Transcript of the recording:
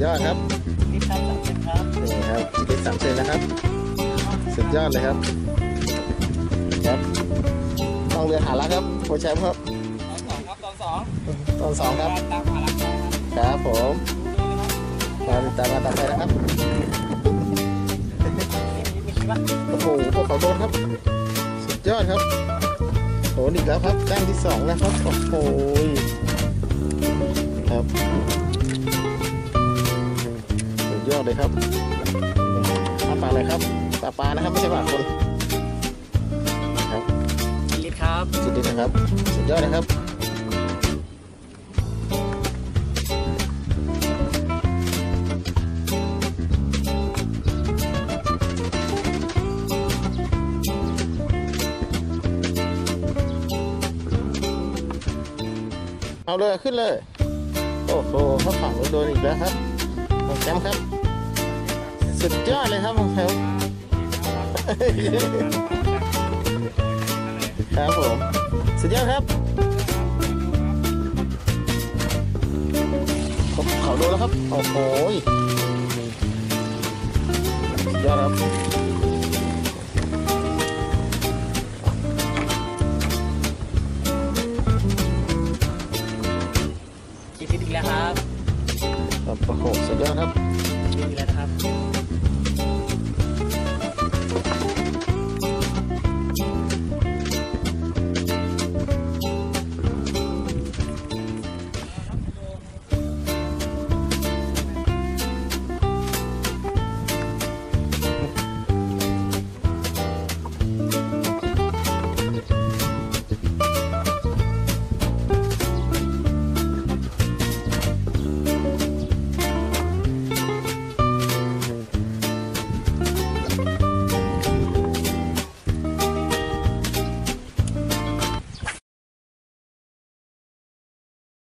ยอดครับนี่ครับ30ครับนี่ครับชีวิต30นะครับสุดยอดเลยครับครับต้องเรือหารักครับโค้ชแชมป์ครับตอนสองครับตามหารักครับผมติดตามมาต่อไปนะครับโอ้โหพวกเขาโดนครับสุดยอดครับโหอีกแล้วครับแต้มที่2นะครับโอ้โหครับสุดยอดเลยครับปลาอะไรครับปลานะครับไม่ใช่ปลาคนครับจิลิตครับ สุดยอดนะครับสุดยอดนะครับเอาเลยขึ้นเลยโอ้โหเขาฝั่งโดนอีกแล้วครับของแชมป์ครับสุดยอดเลยครับของแชมป์ครับผมสุดยอดครับเขาโดนแล้วครับโอ้โหสุดยอดครับจิลิตอีกแล้วครับโอ้โหสุดยอดครับจิลิตอีกแล้วนะครับ